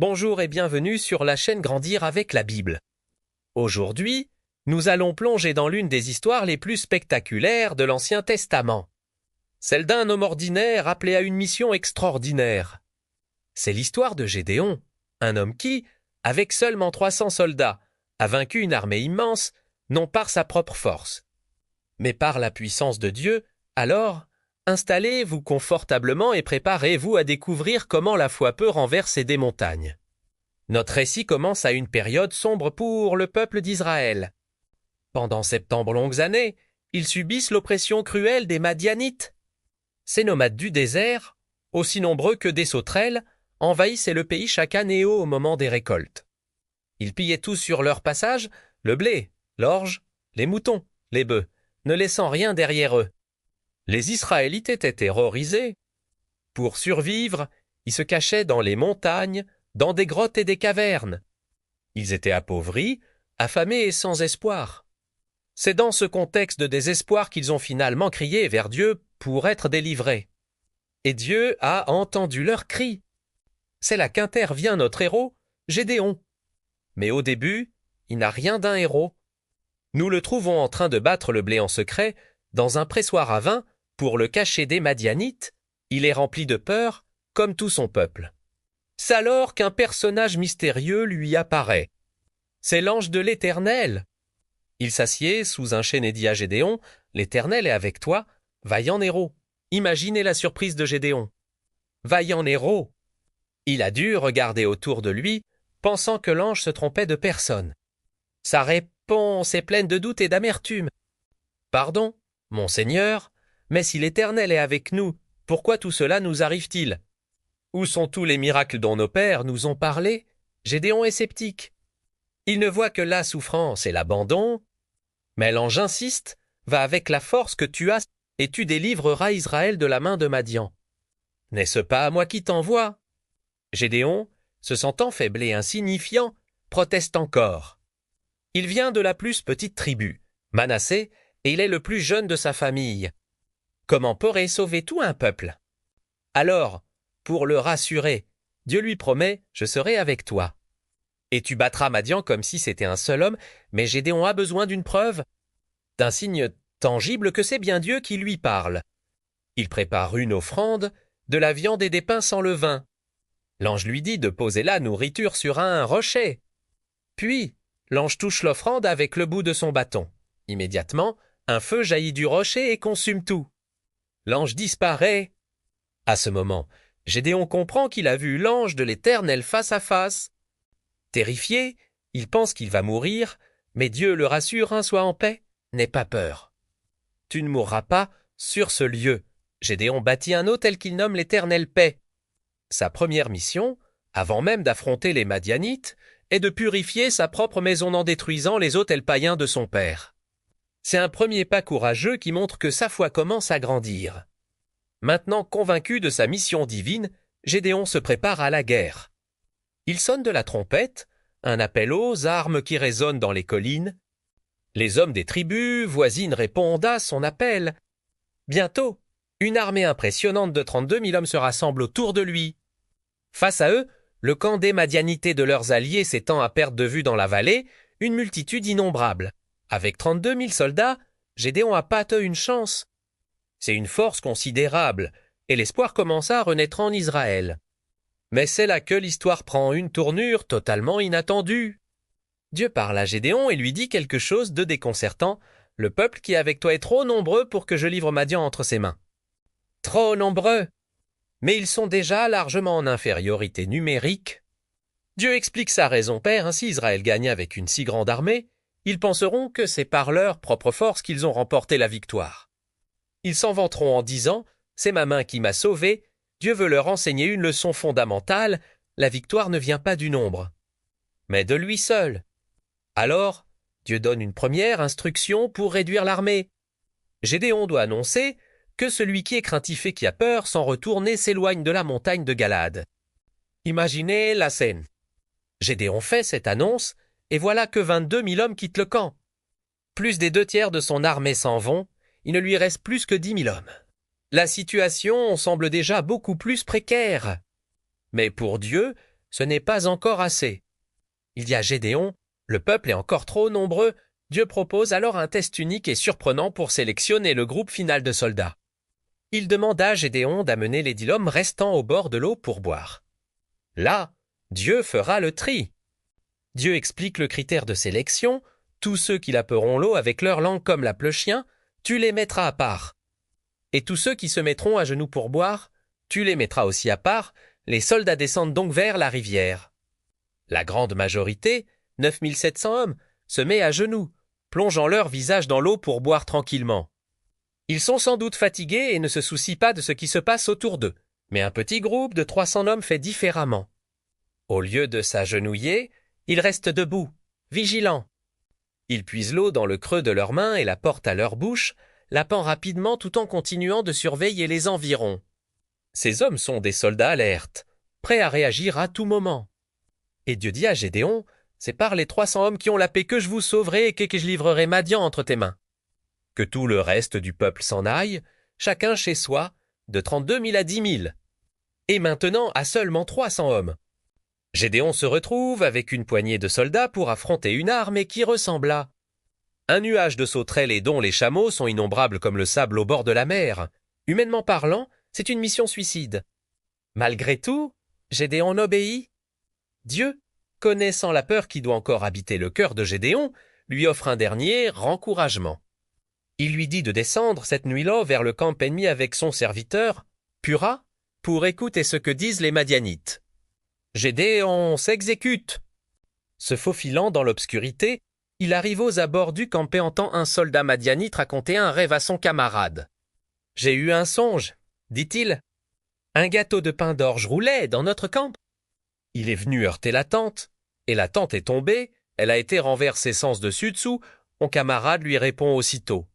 Bonjour et bienvenue sur la chaîne Grandir avec la Bible. Aujourd'hui, nous allons plonger dans l'une des histoires les plus spectaculaires de l'Ancien Testament. Celle d'un homme ordinaire appelé à une mission extraordinaire. C'est l'histoire de Gédéon, un homme qui, avec seulement 300 soldats, a vaincu une armée immense, non par sa propre force, mais par la puissance de Dieu. Alors, installez-vous confortablement et préparez-vous à découvrir comment la foi peut renverser des montagnes. Notre récit commence à une période sombre pour le peuple d'Israël. Pendant 70 longues années, ils subissent l'oppression cruelle des Madianites. Ces nomades du désert, aussi nombreux que des sauterelles, envahissaient le pays chaque année au moment des récoltes. Ils pillaient tout sur leur passage, le blé, l'orge, les moutons, les bœufs, ne laissant rien derrière eux. Les Israélites étaient terrorisés. Pour survivre, ils se cachaient dans les montagnes, dans des grottes et des cavernes. Ils étaient appauvris, affamés et sans espoir. C'est dans ce contexte de désespoir qu'ils ont finalement crié vers Dieu pour être délivrés. Et Dieu a entendu leurs cris. C'est là qu'intervient notre héros, Gédéon. Mais au début, il n'a rien d'un héros. Nous le trouvons en train de battre le blé en secret, dans un pressoir à vin, pour le cacher des Madianites. Il est rempli de peur, comme tout son peuple. C'est alors qu'un personnage mystérieux lui apparaît. C'est l'ange de l'Éternel. Il s'assied sous un chêne et dit à Gédéon, « L'Éternel est avec toi, vaillant héros. » Imaginez la surprise de Gédéon. Vaillant héros. Il a dû regarder autour de lui, pensant que l'ange se trompait de personne. Sa réponse est pleine de doute et d'amertume. « Pardon, mon Seigneur, mais si l'Éternel est avec nous, pourquoi tout cela nous arrive-t-il ? Où sont tous les miracles dont nos pères nous ont parlé ? » Gédéon est sceptique. Il ne voit que la souffrance et l'abandon. Mais l'ange insiste, « Va avec la force que tu as, et tu délivreras Israël de la main de Madian. » « N'est-ce pas à moi qui t'envoie ?» Gédéon, se sentant faible et insignifiant, proteste encore. Il vient de la plus petite tribu, Manassé, et il est le plus jeune de sa famille. Comment pourrait sauver tout un peuple ? Alors, pour le rassurer, Dieu lui promet « Je serai avec toi ». Et tu battras Madian comme si c'était un seul homme, mais Gédéon a besoin d'une preuve, d'un signe tangible que c'est bien Dieu qui lui parle. Il prépare une offrande, de la viande et des pains sans levain. L'ange lui dit de poser la nourriture sur un rocher. Puis, l'ange touche l'offrande avec le bout de son bâton. Immédiatement, un feu jaillit du rocher et consume tout. L'ange disparaît. À ce moment, Gédéon comprend qu'il a vu l'ange de l'Éternel face à face. Terrifié, il pense qu'il va mourir, mais Dieu le rassure, sois en paix, n'aie pas peur. Tu ne mourras pas sur ce lieu. Gédéon bâtit un autel qu'il nomme l'Éternel paix. Sa première mission, avant même d'affronter les Madianites, est de purifier sa propre maison en détruisant les autels païens de son père. C'est un premier pas courageux qui montre que sa foi commence à grandir. Maintenant convaincu de sa mission divine, Gédéon se prépare à la guerre. Il sonne de la trompette, un appel aux armes qui résonne dans les collines. Les hommes des tribus voisines répondent à son appel. Bientôt, une armée impressionnante de 32 000 hommes se rassemble autour de lui. Face à eux, le camp des Madianites et de leurs alliés s'étend à perte de vue dans la vallée, une multitude innombrable. Avec 32 000 soldats, Gédéon a pas une chance. C'est une force considérable, et l'espoir commença à renaître en Israël. Mais c'est là que l'histoire prend une tournure totalement inattendue. Dieu parle à Gédéon et lui dit quelque chose de déconcertant. « Le peuple qui est avec toi est trop nombreux pour que je livre Madian entre ses mains. » Trop nombreux. Mais ils sont déjà largement en infériorité numérique. Dieu explique sa raison père, si Israël gagne avec une si grande armée, ils penseront que c'est par leur propre force qu'ils ont remporté la victoire. Ils s'en vanteront en disant « C'est ma main qui m'a sauvé », Dieu veut leur enseigner une leçon fondamentale, la victoire ne vient pas du nombre, mais de lui seul. Alors, Dieu donne une première instruction pour réduire l'armée. Gédéon doit annoncer que celui qui est craintif et qui a peur s'en retourne et s'éloigne de la montagne de Galade. Imaginez la scène. Gédéon fait cette annonce, et voilà que 22 000 hommes quittent le camp. Plus des 2/3 de son armée s'en vont, il ne lui reste plus que 10 000 hommes. La situation semble déjà beaucoup plus précaire. Mais pour Dieu, ce n'est pas encore assez. Il y a Gédéon, le peuple est encore trop nombreux, Dieu propose alors un test unique et surprenant pour sélectionner le groupe final de soldats. Il demanda à Gédéon d'amener les 10 hommes restant au bord de l'eau pour boire. Là, Dieu fera le tri. Dieu explique le critère de sélection, tous ceux qui laperont l'eau avec leur langue comme lappe le chien, tu les mettras à part. Et tous ceux qui se mettront à genoux pour boire, tu les mettras aussi à part, les soldats descendent donc vers la rivière. La grande majorité, 9700 hommes, se met à genoux, plongeant leur visage dans l'eau pour boire tranquillement. Ils sont sans doute fatigués et ne se soucient pas de ce qui se passe autour d'eux, mais un petit groupe de 300 hommes fait différemment. Au lieu de s'agenouiller, ils restent debout, vigilants. Ils puisent l'eau dans le creux de leurs mains et la portent à leur bouche, lapant rapidement tout en continuant de surveiller les environs. Ces hommes sont des soldats alertes, prêts à réagir à tout moment. Et Dieu dit à Gédéon, c'est par les 300 hommes qui ont la paix que je vous sauverai et que je livrerai Madian entre tes mains. Que tout le reste du peuple s'en aille, chacun chez soi, de 32 000 à 10 000. Et maintenant à seulement 300 hommes. Gédéon se retrouve avec une poignée de soldats pour affronter une armée qui ressemble à un nuage de sauterelles et dont les chameaux sont innombrables comme le sable au bord de la mer. Humainement parlant, c'est une mission suicide. Malgré tout, Gédéon obéit. Dieu, connaissant la peur qui doit encore habiter le cœur de Gédéon, lui offre un dernier rencouragement. Il lui dit de descendre cette nuit-là vers le camp ennemi avec son serviteur, Pura, pour écouter ce que disent les Madianites. Gédéon s'exécute. Se faufilant dans l'obscurité, il arrive aux abords du camp et entend un soldat madianite raconter un rêve à son camarade. « J'ai eu un songe, dit-il. Un gâteau de pain d'orge roulait dans notre camp. Il est venu heurter la tente, et la tente est tombée, elle a été renversée sens dessus-dessous, mon camarade lui répond aussitôt.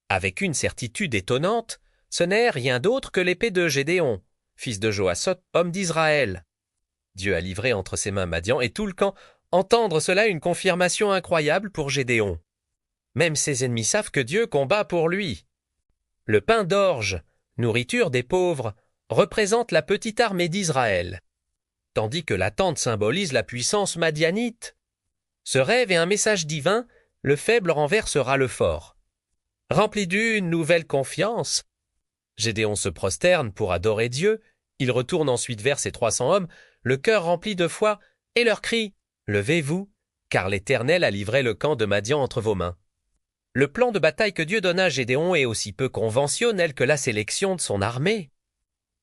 Avec une certitude étonnante, ce n'est rien d'autre que l'épée de Gédéon, fils de Joassoth, homme d'Israël. Dieu a livré entre ses mains Madian et tout le camp. Entendre cela une confirmation incroyable pour Gédéon. Même ses ennemis savent que Dieu combat pour lui. Le pain d'orge, nourriture des pauvres, représente la petite armée d'Israël, tandis que la tente symbolise la puissance madianite. Ce rêve est un message divin, le faible renversera le fort. Rempli d'une nouvelle confiance, Gédéon se prosterne pour adorer Dieu, il retourne ensuite vers ses 300 hommes, le cœur rempli de foi, et leur crie « Levez-vous, car l'Éternel a livré le camp de Madian entre vos mains. » Le plan de bataille que Dieu donna à Gédéon est aussi peu conventionnel que la sélection de son armée.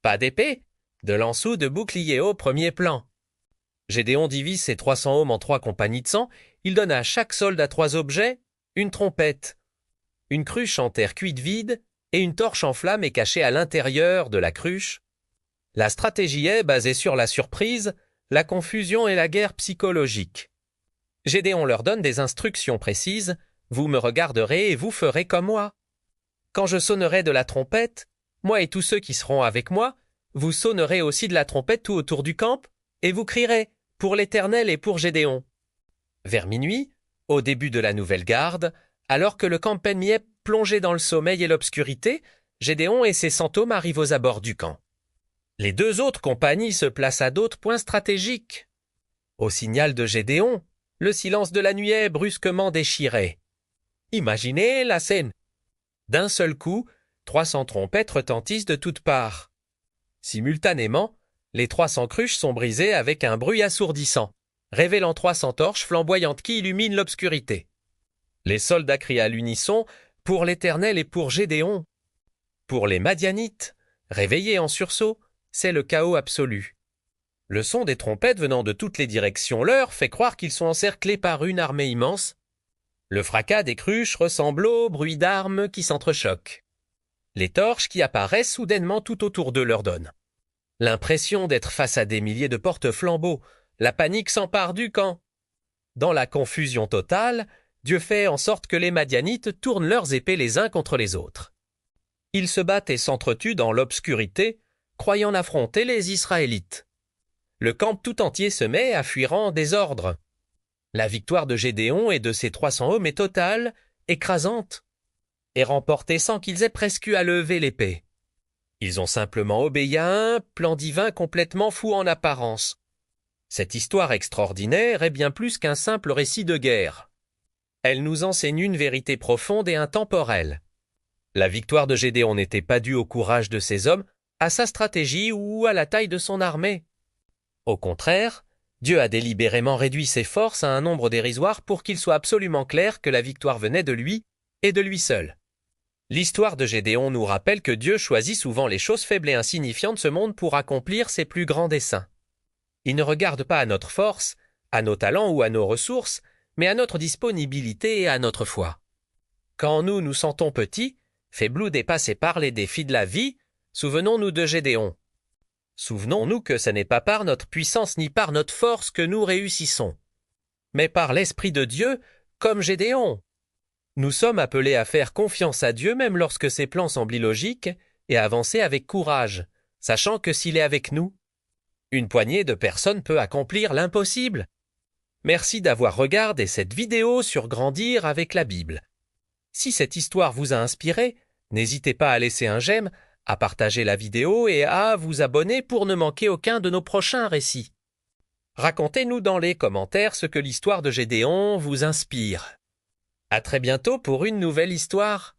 Pas d'épée, de lance ou de bouclier au premier plan. Gédéon divise ses 300 hommes en 3 compagnies de 100, il donne à chaque soldat 3 objets, une trompette, une cruche en terre cuite vide et une torche en flamme est cachée à l'intérieur de la cruche. La stratégie est basée sur la surprise, la confusion et la guerre psychologique. Gédéon leur donne des instructions précises, vous me regarderez et vous ferez comme moi. Quand je sonnerai de la trompette, moi et tous ceux qui seront avec moi, vous sonnerez aussi de la trompette tout autour du camp, et vous crierez pour l'Éternel et pour Gédéon. Vers minuit, au début de la nouvelle garde, alors que le camp ennemi est plongé dans le sommeil et l'obscurité, Gédéon et ses 100 hommes arrivent aux abords du camp. Les 2 autres compagnies se placent à d'autres points stratégiques. Au signal de Gédéon, le silence de la nuit est brusquement déchiré. Imaginez la scène. D'un seul coup, 300 trompettes retentissent de toutes parts. Simultanément, les 300 cruches sont brisées avec un bruit assourdissant, révélant 300 torches flamboyantes qui illuminent l'obscurité. Les soldats crient à l'unisson « Pour l'Éternel et pour Gédéon ». Pour les Madianites, réveillés en sursaut, c'est le chaos absolu. Le son des trompettes venant de toutes les directions leur fait croire qu'ils sont encerclés par une armée immense. Le fracas des cruches ressemble au bruit d'armes qui s'entrechoquent. Les torches qui apparaissent soudainement tout autour d'eux leur donnent l'impression d'être face à des milliers de porte-flambeaux. La panique s'empare du camp. Dans la confusion totale, Dieu fait en sorte que les Madianites tournent leurs épées les uns contre les autres. Ils se battent et s'entretuent dans l'obscurité, croyant affronter les Israélites. Le camp tout entier se met à fuir en désordre. La victoire de Gédéon et de ses 300 hommes est totale, écrasante, et remportée sans qu'ils aient presque eu à lever l'épée. Ils ont simplement obéi à un plan divin complètement fou en apparence. Cette histoire extraordinaire est bien plus qu'un simple récit de guerre. Elle nous enseigne une vérité profonde et intemporelle. La victoire de Gédéon n'était pas due au courage de ses hommes, à sa stratégie ou à la taille de son armée. Au contraire, Dieu a délibérément réduit ses forces à un nombre dérisoire pour qu'il soit absolument clair que la victoire venait de lui et de lui seul. L'histoire de Gédéon nous rappelle que Dieu choisit souvent les choses faibles et insignifiantes de ce monde pour accomplir ses plus grands desseins. Il ne regarde pas à notre force, à nos talents ou à nos ressources, mais à notre disponibilité et à notre foi. Quand nous nous sentons petits, faibles ou dépassés par les défis de la vie, souvenons-nous de Gédéon. Souvenons-nous que ce n'est pas par notre puissance ni par notre force que nous réussissons, mais par l'Esprit de Dieu, comme Gédéon. Nous sommes appelés à faire confiance à Dieu même lorsque ses plans semblent illogiques et à avancer avec courage, sachant que s'il est avec nous, une poignée de personnes peut accomplir l'impossible. Merci d'avoir regardé cette vidéo sur Grandir avec la Bible. Si cette histoire vous a inspiré, n'hésitez pas à laisser un j'aime, à partager la vidéo et à vous abonner pour ne manquer aucun de nos prochains récits. Racontez-nous dans les commentaires ce que l'histoire de Gédéon vous inspire. À très bientôt pour une nouvelle histoire.